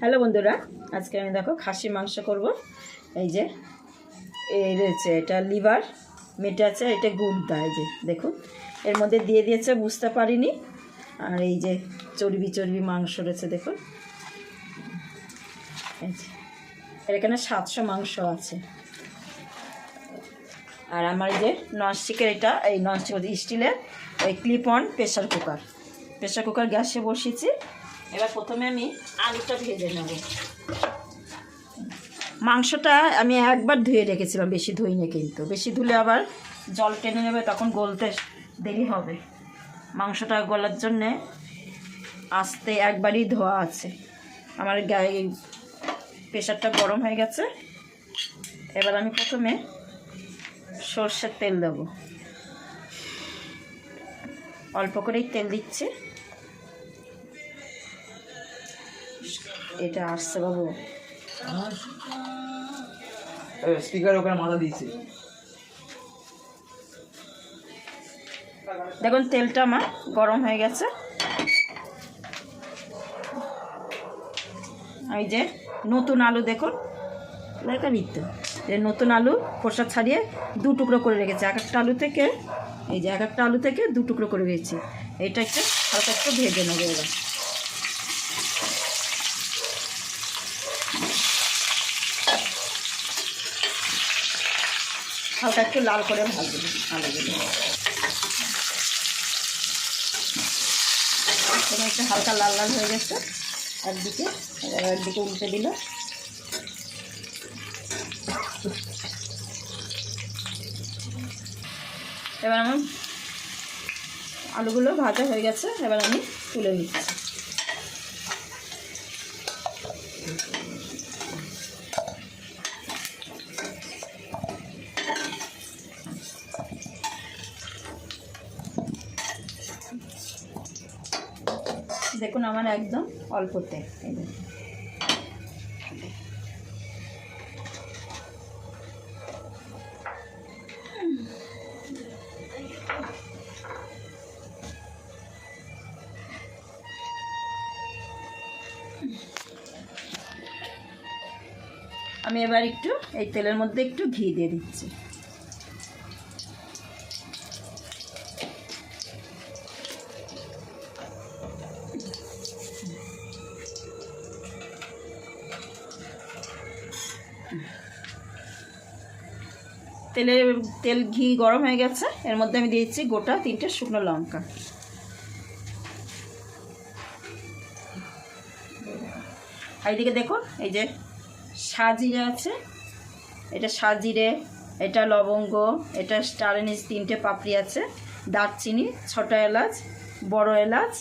Hello বন্ধুরা, আজকে আমি দেখো খাসি মাংস করব। এই যে এই রয়েছে, এটা লিভার মেটে আছে, এটা গুড়দা। এই যে দেখুন, এর মধ্যে দিয়ে দিয়েছে, বুঝতে পারিনি। আর এই যে চর্বি চর্বি মাংস রয়েছে দেখুন। এই যে এর এখানে 700 মাংস আছে। আর আমার এই যে ননস্টিকের, এটা এই ননস্টিক স্টিলের ওই ক্লিপ অন প্রেশার কুকার গ্যাসে বসিয়েছি। এবার প্রথমে আমি আলুটা ভেজে নেব। মাংসটা আমি একবার ধুয়ে রেখেছিলাম, বেশি ধুইনি, কিন্তু বেশি ধুলে আবার জল টেনে নেবে, তখন গলতে দেরি হবে। মাংসটা গলার জন্যে আস্তে একবারই ধোয়া আছে। আমার গায়ে প্রেশারটা গরম হয়ে গেছে। এবার আমি প্রথমে সর্ষের তেল দেব, অল্প করেই তেল দিচ্ছি। এটা আসছে বাবু, স্পিকার ওখানে মাথা দিয়েছে। দেখুন তেলটা আমার গরম হয়ে গেছে। এই যে নতুন আলু দেখুন, দেখাবি তো, যে নতুন আলু খোসা ছাড়িয়ে 2 টুকরো করে রেখেছি। এক একটা আলু থেকে, এই যে এক একটা আলু থেকে 2 টুকরো করে রেখেছি। এইটা একটু হালকা একটু ভেজে নেবো। এবার হালকা একটু লাল করে ভাজবো আলুগুলো। এখানে একটু হালকা লাল লাল হয়ে গেছে একদিকে, একদিকে উল্টে দিল। এবার আমার আলুগুলো ভাজা হয়ে গেছে, এবার আমি তুলে নিচ্ছি। দেখুন আমার একদম অল্পতে, এই দেখুন। আমি এবার একটু এই তেলের মধ্যে একটু ঘি দিয়ে দিচ্ছি। তেল ঘি গরম হয়ে গেছে, এর মধ্যে আমি দিয়েছি গোটা 3টে শুকনো লঙ্কা। আর এইদিকে দেখুন, এই যে সাজিরে আছে, এটা সাজিরে, এটা লবঙ্গ, এটা স্টার এনিস 3টে পাপড়ি আছে, দারচিনি, ছোটো এলাচ, বড় এলাচ,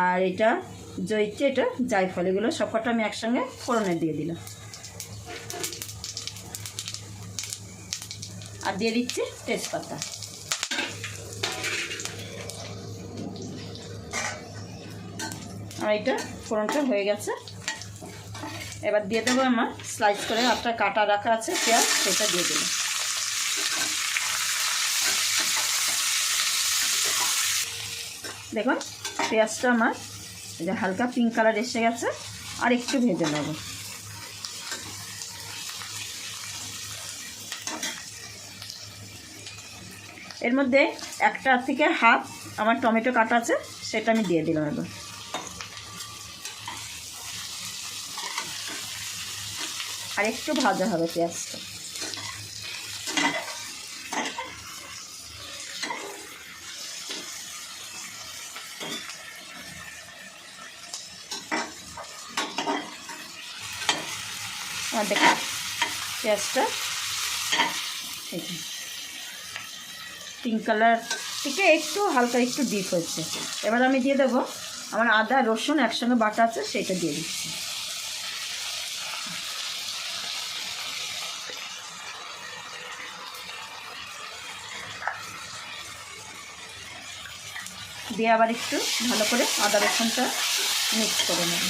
আর এটা জয়িত্রী, এটা জায়ফল। এগুলো সবকটা আমি একসঙ্গে ফোড়নে দিয়ে দিলাম। আর দিয়ে দিচ্ছি তেজপাতা। আর এটা ফোড়নটা হয়ে গেছে। এবার দিয়ে দেবো আমার স্লাইস করে একটা কাটা রাখা আছে পেঁয়াজ, সেটা দিয়ে দেবো। দেখুন পেঁয়াজটা আমার এই যে হালকা পিঙ্ক কালার এসে গেছে, আর একটু ভেজে নেব। এর মধ্যে 1টা থেকে হাফ আমার টমেটো কাটা আছে, সেটা আমি দিয়ে দিলাম। এবার আর একটু ভাজা হবে পেঁয়াজটা। আর দেখুন পেঁয়াজটা পিঙ্ক কালার থেকে একটু হালকা একটু ডিপ হচ্ছে। এবার আমি দিয়ে দেবো আমার আদা রসুন একসঙ্গে বাটা আছে, সেটা দিয়ে দিচ্ছি। দিয়ে আবার একটু ভালো করে আদা রসুনটা মিক্স করে নেব।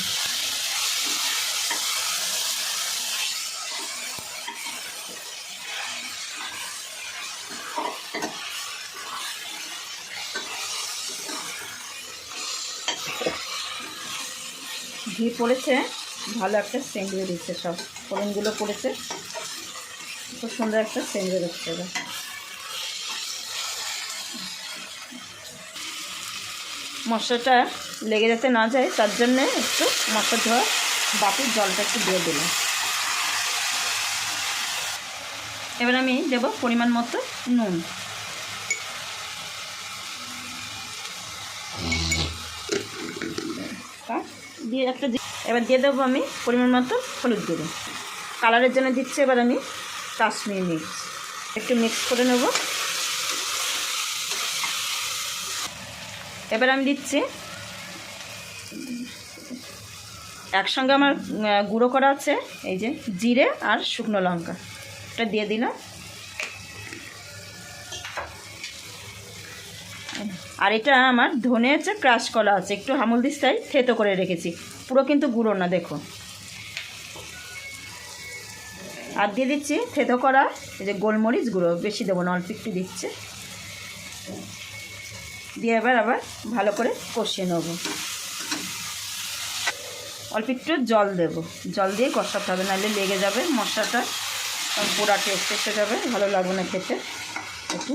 ঘি পড়েছে, ভালো একটা সেন্ট বের দিচ্ছে, সব ফোড়নগুলো পড়েছে, খুব সুন্দর একটা সেন্ট বেরোচ্ছে এবার। মশলাটা লেগে যাতে না যায় তার জন্যে একটু মশলা ধোয়া বাটির জলটা একটু দিয়ে দিলাম। এবার আমি দেবো পরিমাণ মতো নুন, দিয়ে একটা এবার দিয়ে দেবো আমি পরিমাণ মতো হলুদ গুঁড়ো, কালারের জন্য দিচ্ছি এবার আমি কাশ্মীরি মির্চ, একটু মিক্স করে নেব। এবার আমি দিচ্ছি একসঙ্গে আমার গুঁড়ো করা আছে এই যে জিরে আর শুকনো লঙ্কা, এটা দিয়ে দিলাম। আর এটা আমার ধনে হচ্ছে ক্রাশ করা আছে, একটু হামুল দিস্তায় থেতো করে রেখেছি, পুরো কিন্তু গুঁড়ো না, দেখো। আর দিয়ে দিচ্ছি থেতো করা এই যে গোলমরিচ গুঁড়ো, বেশি দেবো না, অল্প একটু দিচ্ছে, দিয়ে এবার আবার ভালো করে কষিয়ে নেব। অল্প একটু জল দেব, জল দিয়ে কষাতে হবে, নাহলে লেগে যাবে মশলাটা, পুরা টেস্ট এসে যাবে, ভালো লাগবে না খেতে। একটু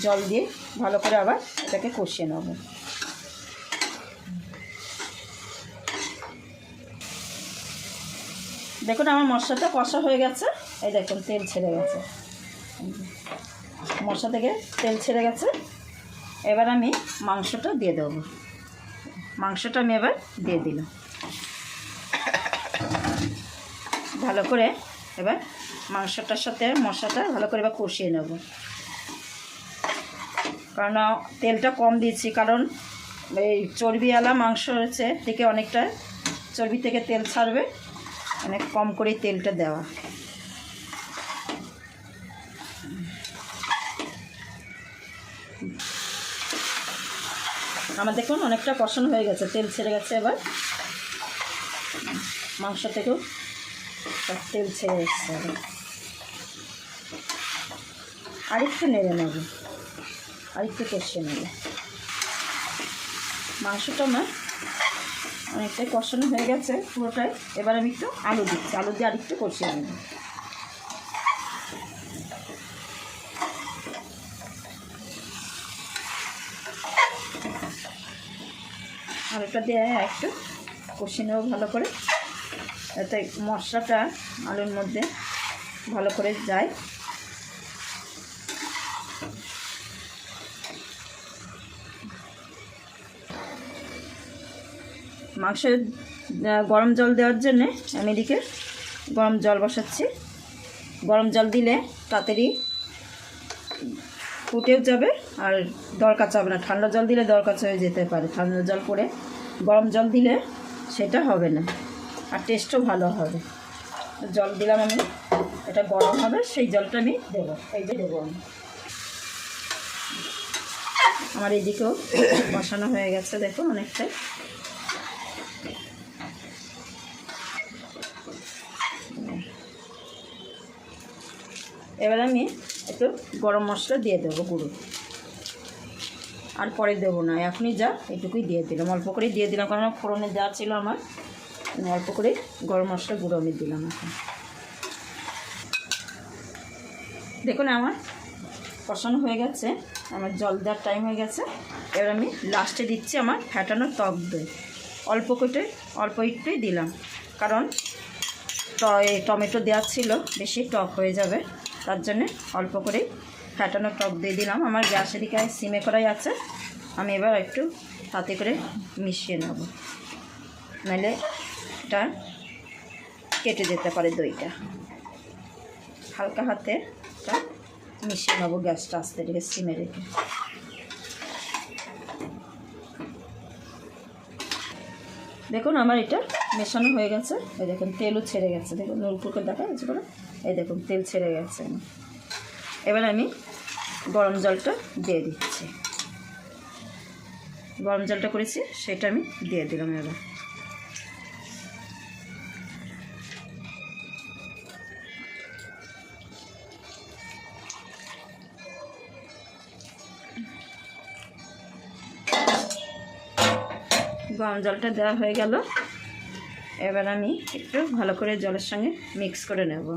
জল দিয়ে ভালো করে আবার এটাকে কষিয়ে নেব। দেখুন আমার মশলাটা কষা হয়ে গেছে, এই দেখুন তেল ছেড়ে গেছে, মশলা থেকে তেল ছেড়ে গেছে। এবার আমি মাংসটা দিয়ে দেবো, মাংসটা আমি এবার দিয়ে দিলাম ভালো করে। এবার মাংসটার সাথে মশলাটা ভালো করে এবার কষিয়ে নেব, কারণ তেলটা কম দিয়েছি, কারণ এই চর্বিওয়ালা মাংস হচ্ছে থেকে অনেকটা চর্বি থেকে তেল ছাড়বে, অনেক কম করে তেলটা দেওয়া। আমার দেখুন অনেকটা কষানো হয়ে গেছে, তেল ছেড়ে গেছে, এবার মাংস থেকেও তেল ছেড়ে এসছে। এবার আরেকটু নেড়ে নেব, আরেকটু কষিয়ে নেব। মাংসটা আমার অনেকটাই কষানো হয়ে গেছে পুরোটাই। এবার আমি একটু আলু দিচ্ছি, আলু দিয়ে আরেকটু কষিয়ে নেব। আলুটা দিয়ে একটু কষিয়ে নেব ভালো করে, যাতে মশলাটা আলুর মধ্যে ভালো করে যায়। মাংসে গরম জল দেওয়ার জন্যে আমি এদিকে গরম জল বসাচ্ছি। গরম জল দিলে তাড়াতাড়ি ফুটেও যাবে আর দরকার হবে না, ঠান্ডা জল দিলে দরকার হয়ে যেতে পারে, ঠান্ডা জল করে গরম জল দিলে সেটা হবে না, আর টেস্টও ভালো হবে। জল দিলাম আমি, এটা গরম হবে, সেই জলটা আমি দেবো, এই যে দেবো আমি। আমার এদিকেও বসানো হয়ে গেছে দেখুন অনেকটাই। এবার আমি একটু গরম মশলা দিয়ে দেবো গুঁড়ো, আর পরে দেবো না, এখনই যা এটুকুই দিয়ে দিলাম, অল্প করেই দিয়ে দিলাম, কারণ ফোড়নে দেওয়া ছিল আমার, অল্প করে গরম মশলা গুঁড়ো আমি দিলাম। এখন দেখুন আমার কষানো হয়ে গেছে, আমার জল দেওয়ার টাইম হয়ে গেছে। এবার আমি লাস্টে দিচ্ছি আমার ফ্যাটানো টক দই, অল্প একটুই দিলাম, কারণ টমেটো দেওয়া ছিল, বেশি টক হয়ে যাবে, তার জন্যে অল্প করেই ফ্যাটানো টক দিয়ে দিলাম। আমার গ্যাসের দিকে সিমে করাই আছে, আমি এবার একটু হাতে করে মিশিয়ে নেব, নাহলে এটা কেটে যেতে পারে দইটা। হালকা হাতে এটা মিশিয়ে নেবো, গ্যাসটা আস্তে রেখে সিমে রেখে। দেখুন আমার এটা মেশানো হয়ে গেছে, এই দেখুন তেলও ছেড়ে গেছে, দেখুন নুরপুরকে দেখা যাচ্ছে করে, এই দেখুন তেল ছেড়ে গেছে। এবার আমি গরম জলটা দিয়ে দিচ্ছি, গরম জলটা করেছি সেটা আমি দিয়ে দিলাম। এবার গরম জলটা দেওয়া হয়ে গেল, এবার আমি একটু ভালো করে জলের সঙ্গে মিক্স করে নেব।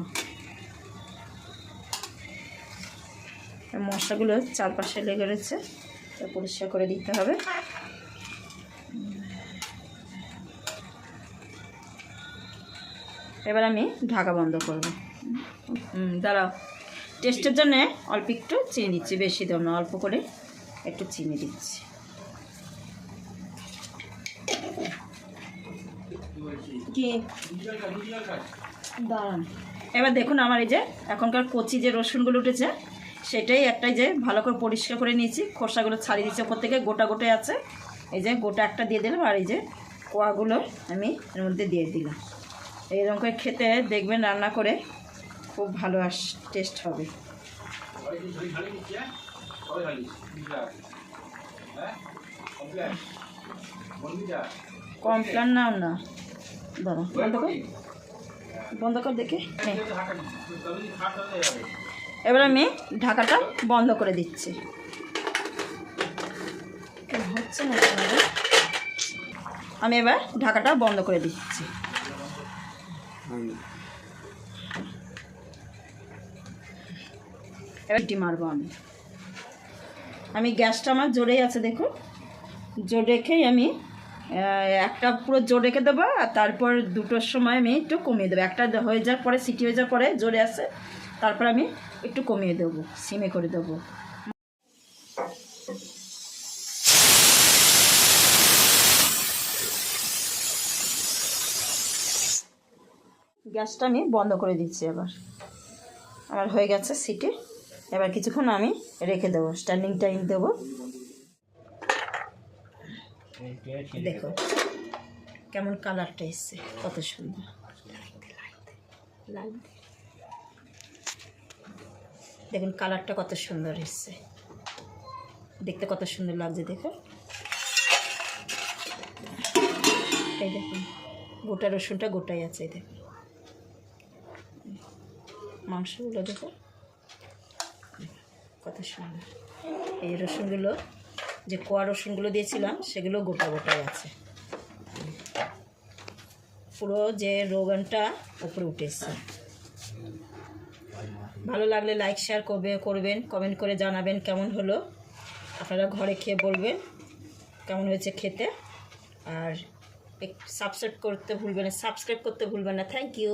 মশলাগুলো চারপাশে লেগে রয়েছে, তো পরিষ্কার করে দিতে হবে। এবার আমি ঢাকা বন্ধ করব। দাঁড়াও, টেস্টের জন্য অল্প একটু চিনি দিচ্ছি, বেশি দেব না, অল্প করে একটু চিনি দিচ্ছি। কি দাঁড়ান, এবার দেখুন আমার এই যে এখনকার কচি যে রসুনগুলো উঠেছে, সেটাই একটাই যে ভালো করে পরিষ্কার করে নিয়েছি, খোসাগুলো ছাড়িয়ে দিচ্ছি ওপর থেকে, গোটা গোটে আছে। এই যে গোটা একটা দিয়ে দিলাম, আর এই যে কোয়াগুলো আমি এর মধ্যে দিয়ে দিলাম। এইরকম করে খেতে দেখবেন, রান্না করে খুব ভালো টেস্ট হবে। কমপ্লেন নাও না, দাঁড়া বন্ধ কর দেখে। এবার আমি ঢাকাটা বন্ধ করে দিচ্ছি। হচ্ছে না, আমি এবার ঢাকাটা বন্ধ করে দিচ্ছি। এবার মারবো আমি গ্যাসটা আমার জোরেই আছে, দেখুন জোর রেখেই আমি একটা পুরো জোর রেখে দেবো, আর তারপর দুটোর সময় আমি একটু কমিয়ে দেবো। একটা হয়ে যাওয়ার পরে, সিটি হয়ে যাওয়ার পরে জোরে আছে, তারপর আমি একটু কমিয়ে দেবো, সিমে করে দেবো। গ্যাসটা আমি বন্ধ করে দিচ্ছি। এবার আমার হয়ে গেছে সিটি। এবার কিছুক্ষণ আমি রেখে দেবো, স্ট্যান্ডিং টাইম দেবো। দেখো কেমন কালারটা এসছে, কত সুন্দর। দেখুন কালারটা কত সুন্দর এসছে, দেখতে কত সুন্দর লাগছে। দেখো এই দেখুন গোটা রসুনটা গোটাই আছে, দেখুন মাংসগুলো দেখো কত সুন্দর। এই রসুনগুলো যে কোয়া রসুনগুলো দিয়েছিলাম, সেগুলো গোটা গোটাই আছে, পুরো যে রোগানটা উপরে উঠেছে। ভালো লাগলে লাইক শেয়ার করবেন, কমেন্ট করে জানাবেন কেমন হলো। আপনারা ঘরে খেয়ে বলবেন কেমন হয়েছে খেতে। আর সাবস্ক্রাইব করতে ভুলবেন না। Thank you.